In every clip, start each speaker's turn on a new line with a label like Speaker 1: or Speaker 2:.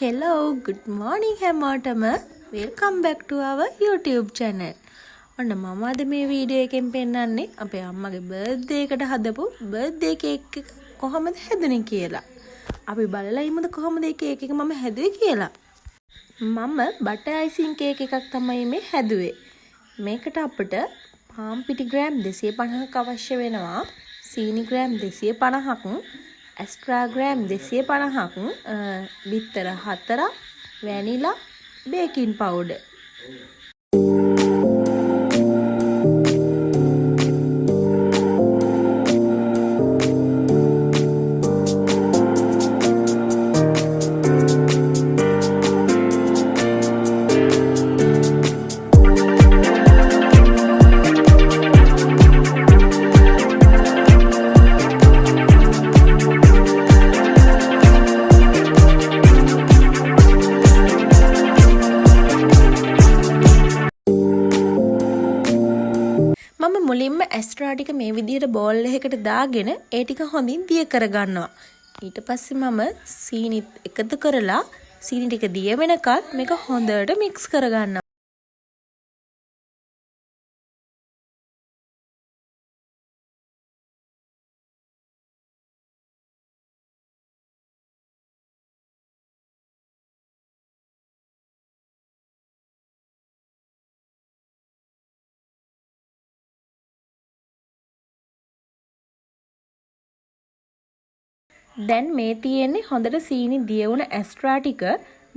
Speaker 1: Hello, good morning හැමෝටම. Welcome back to our YouTube channel. ඔන්න මම අද මේ වීඩියෝ එකෙන් පෙන්නන්නේ අපේ අම්මගේ බර්ත්ඩේ එකට හදපු බර්ත්ඩේ කේක් එක කොහොමද හැදුනේ කියලා. අපි බලලා ඉමුද කොහොමද මේ කේක් එක මම හැදුවේ කියලා. මම බටර් අයිසිං කේක් එකක් තමයි මේ හැදුවේ. මේකට අපිට පාන් පිටි ග්‍රෑම් 250ක් අවශ්‍ය වෙනවා. සීනි ග්‍රෑම් 250ක්, එක්ස්ට්‍රා ග්‍රෑම් 250ක්, බිත්තර 4ක්, වැනිලා, බේකින් පවුඩර්. මම මුලින්ම එක්ස්ට්‍රා ටික මේ විදිහට බෝල් එකකට දාගෙන ඒ ටික හොඳින් දිය කරගන්නවා. ඊට පස්සේ මම සීනි එකතු කරලා සීනි ටික දිය වෙනකල් මේක හොඳට මික්ස් කරගන්නවා. දැන් මේ තියෙන්නේ හොඳට සීනි දිය වුණ එක්ස්ට්‍රා ටික.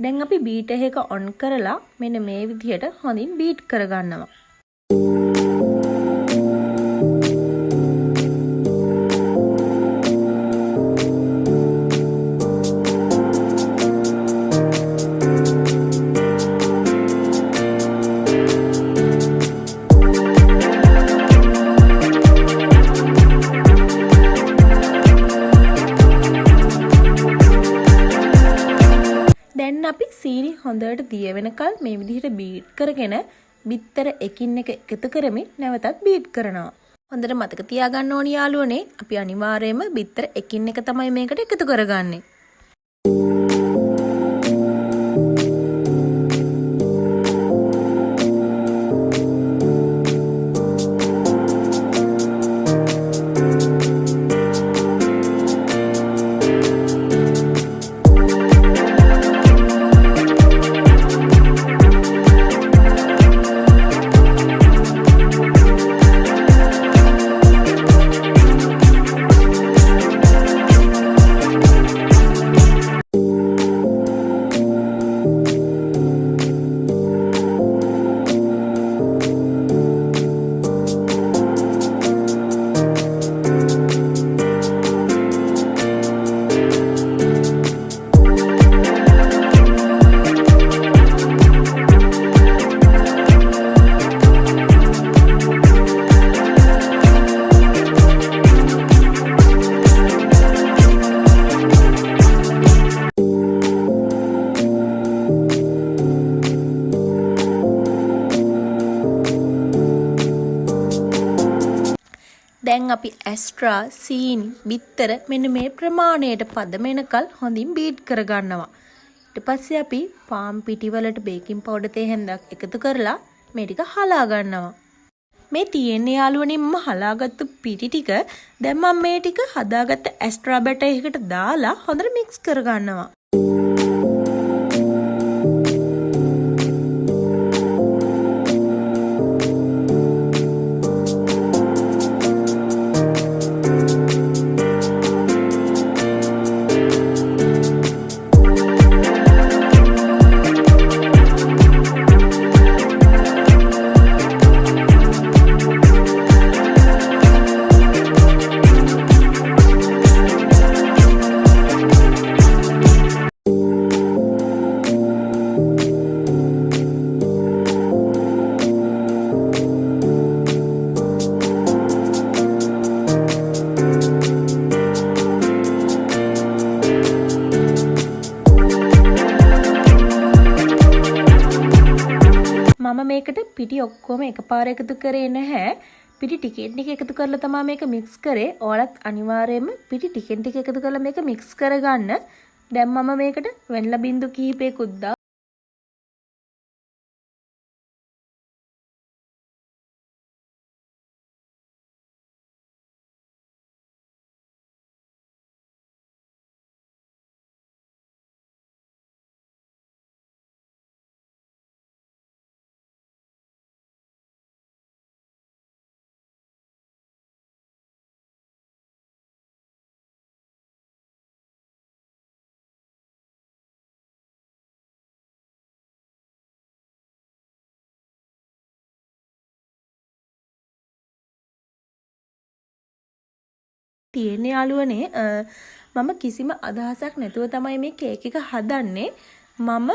Speaker 1: දැන් අපි බීටර් එක ඔන් කරලා මෙන්න මේ විදිහට හොඳින් බීට් කරගන්නවා. දැන් අපි සීනි හොඳට දිය වෙනකල් මේ විදිහට බීට් කරගෙන බිත්තර එකින් එක එකතු කරමින් නැවතත් බීට් කරනවා. හොඳට මතක තියාගන්න ඕනි යාළුවනේ, අපි අනිවාර්යයෙන්ම බිත්තර එකින් එක තමයි මේකට එකතු කරගන්නේ. දැන් අපි එක්ස්ට්‍රා සීනි බිත්තර මෙන්න මේ ප්‍රමාණයට පදම වෙනකල් හොඳින් බීට් කරගන්නවා. ඊට පස්සේ අපි පාන් පිටි වලට බේකින් පවුඩර් තේ හැන්දක් එකතු කරලා මේ ටික හලා ගන්නවා. මේ තියෙන්නේ යාළුවනේ මම හලාගත්තු පිටි ටික. දැන් මම මේ ටික හදාගත්ත එක්ස්ට්‍රා බැටර් එකකට දාලා හොඳට මික්ස් කරගන්නවා. මම මේකට පිටි ඔක්කොම එකපාර එකතු කරේ නැහැ. පිටි ටිකෙන් ටික එකතු කරලා තමයි මේක මික්ස් කරේ. ඔයාලත් අනිවාර්යයෙන්ම පිටි ටිකෙන් ටික එකතු කරලා මේක මික්ස් කරගන්න. දැන් මම මේකට වෙනලා බින්දු කිහිපයකුත් දාලා තියෙන යාළුවනේ මම කිසිම අදහසක් නැතුව තමයි මේ කේක් එක හදන්නේ. මම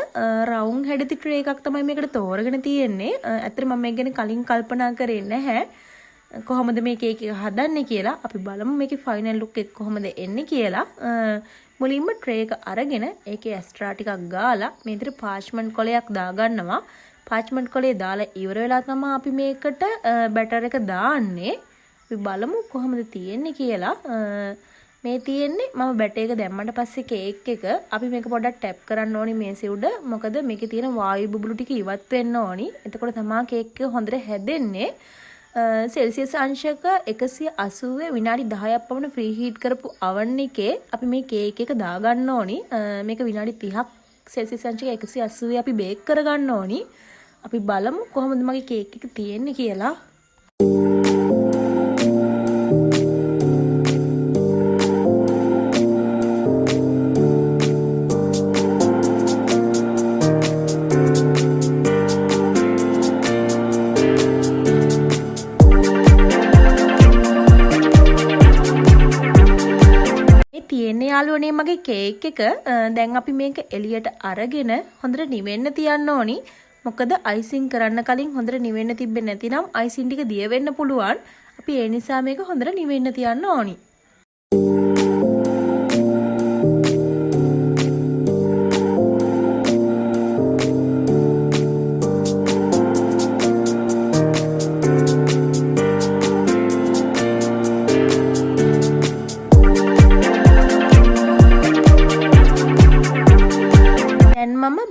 Speaker 1: රවුන්ඩ් හැඩති ට්‍රේ එකක් තමයි මේකට තෝරගෙන තියෙන්නේ. ඇත්තට මම මේක ගැන කලින් කල්පනා කරේ නැහැ. කොහොමද මේ කේක් එක හදන්නේ කියලා. අපි බලමු මේකේ ෆයිනල් ලුක් එක කොහොමද එන්නේ කියලා. මුලින්ම ට්‍රේ එක අරගෙන ඒකේ ඇස්ට්‍රා ටිකක් ගාලා මේ විතර පාර්ච්මන්ට් කොලයක් දාගන්නවා. පාර්ච්මන්ට් කොලේ දාලා ඉවර වෙලා තමයි අපි මේකට බැටර් එක දාන්නේ. අපි බලමු කොහොමද තියෙන්නේ කියලා. මේ තියෙන්නේ මම බැටර් එක දැම්මට පස්සේ කේක් එක අපි මේක පොඩ්ඩක් ටැප් කරන්න ඕනි මේසෙ උඩ. මොකද මේකේ තියෙන වායු බුබුලු ටික ඉවත් වෙන්න ඕනි. එතකොට තමයි කේක් එක හොඳට හැදෙන්නේ. සෙල්සියස් අංශක 180 විනාඩි 10ක් පමණ ෆ්‍රී හීට් කරපු oven එකේ අපි මේ කේක් එක දාගන්න ඕනි. මේක විනාඩි 30ක් සෙල්සියස් අංශක 180 අපි බේක් කරගන්න ඕනි. අපි බලමු කොහොමද මගේ කේක් එක තියෙන්නේ කියලා. යාළුවනේ මගේ කේක් එක දැන් අපි මේක එළියට අරගෙන හොඳට නිවෙන්න තියන්න ඕනි. මොකද අයිසිං කරන්න කලින් හොඳට නිවෙන්න තිබ්බේ නැතිනම් අයිසිං ටික දිය වෙන්න පුළුවන්. අපි ඒ නිසා මේක හොඳට නිවෙන්න තියන්න ඕනි.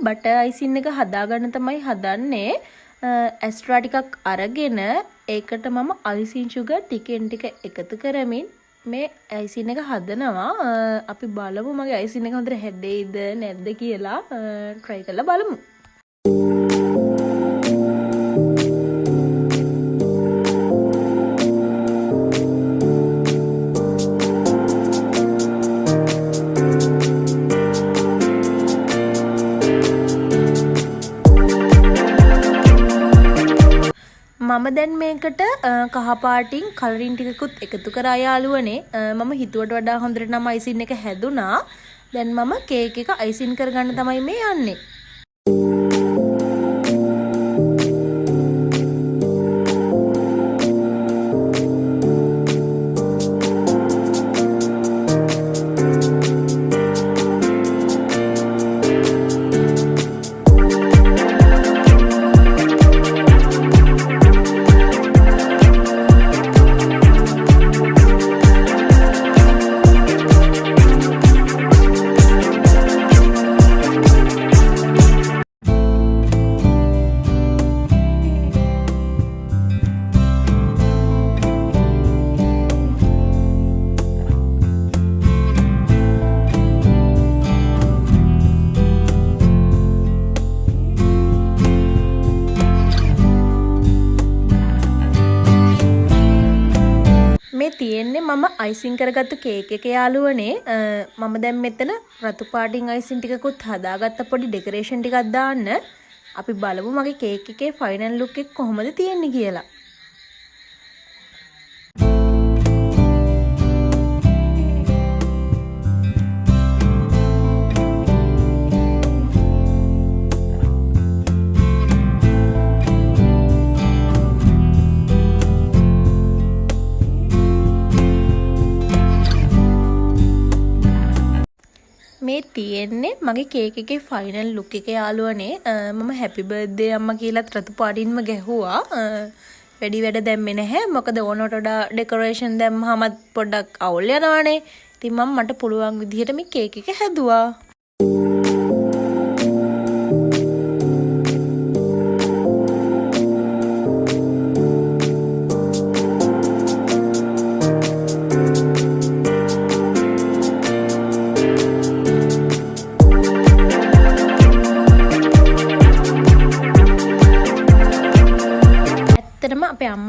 Speaker 1: බටර් අයිසින් එක හදාගන්න තමයි හදන්නේ. ඇස්ට්‍රා ටිකක් අරගෙන ඒකට මම අයිසින් සුගර් ටිකෙන් ටික එකතු කරමින් මේ අයිසින් එක හදනවා. අපි බලමු මගේ අයිසින් එක හොඳට හැදෙයිද නැද්ද කියලා. try කරලා බලමු. මම දැන් මේකට කහ පාටින් කලරින් ටිකකුත් එකතු කරා යාළුවනේ. මම හිතුවට වඩා හොඳට නම් අයිසින් එක හැදුනා. දැන් මම කේක් එක අයිසින් කරගන්න තමයි මේ යන්නේ. මේ තියෙන්නේ මම අයිසින් කරගත්තු කේක් එක යාළුවනේ. මම දැන් මෙතන රතු පාටින් අයිසින් ටිකකුත් හදාගත්ත පොඩි ඩෙකරේෂන් ටිකක් දාන්න. අපි බලමු මගේ කේක් එකේ ෆයිනල් ලුක් එක කොහොමද තියෙන්නේ කියලා. මේ තියෙන්නේ මගේ කේක් එකේ ෆයිනල් ලුක් එක යාළුවනේ. මම හැපි බර්ත්ඩේ අම්මා කියලාත් රතු පාටින්ම ගැහුවා. වැඩි වැඩ දැම්මේ නැහැ. මොකද ඕනට වඩා ඩෙකොරේෂන් දැම්මහම පොඩ්ඩක් අවුල් යනවානේ. ඉතින් මම මට පුළුවන් විදිහට මේ කේක් එක හැදුවා.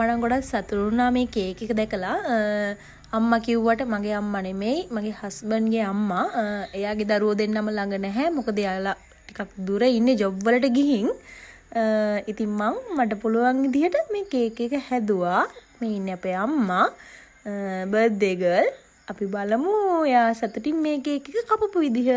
Speaker 1: අම්මා නම් ගොඩක් සතුටු වුණා මේ කේක් එක දැකලා. අම්මා කිව්වට මගේ අම්මා නෙමෙයි මගේ හස්බන්ඩ්ගේ අම්මා. එයාගේ දරුවෝ දෙන්නම ළඟ නැහැ. මොකද එයාලා ටිකක් දුර ඉන්නේ ජොබ් වලට ගිහින්. ඉතින් මට පුළුවන් විදිහට මේ කේක් එක හැදුවා. මේ ඉන්නේ අපේ අම්මා. Birthday girl. අපි බලමු එයා සතුටින් මේ කේක් එක කපපු විදිහ.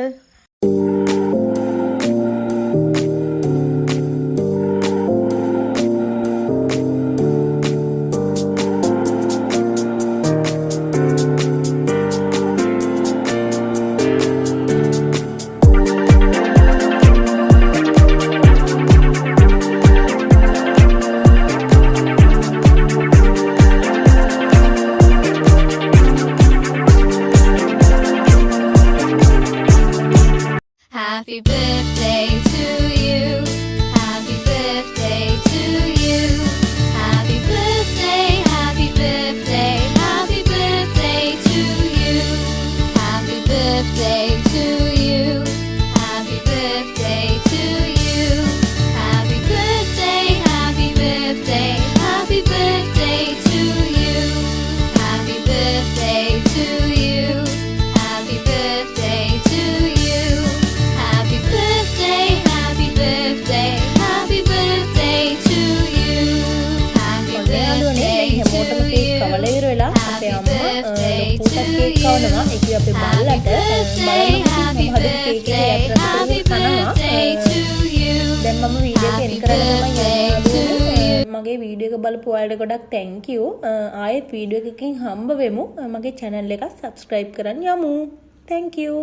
Speaker 2: Happy birthday to you. Happy birthday to you. Happy birthday, happy birthday, happy birthday to you. Happy birthday to you. Happy birthday to you. Happy birthday, happy birthday, happy birthday to you. Happy birthday to you. Happy birthday to you. Happy birthday, happy birthday, happy birthday to you. Happy birthday to you.
Speaker 1: කවල ඉවර වෙලා අපේ අම්මා ලොකුට cake කවනවා. ඒක අපේ බල්ලට බලන්න මොකද cake එකේ ඇතුළත කනවා. දැන් මම වීඩියෝ එක එඩිට් කරගෙන තමයි මගේ වීඩියෝ එක බලපු අයට ගොඩක් thank you. ආයෙත් වීඩියෝ එකකින් හම්බ වෙමු. මගේ channel එක subscribe කරන්න යමු. Thank you.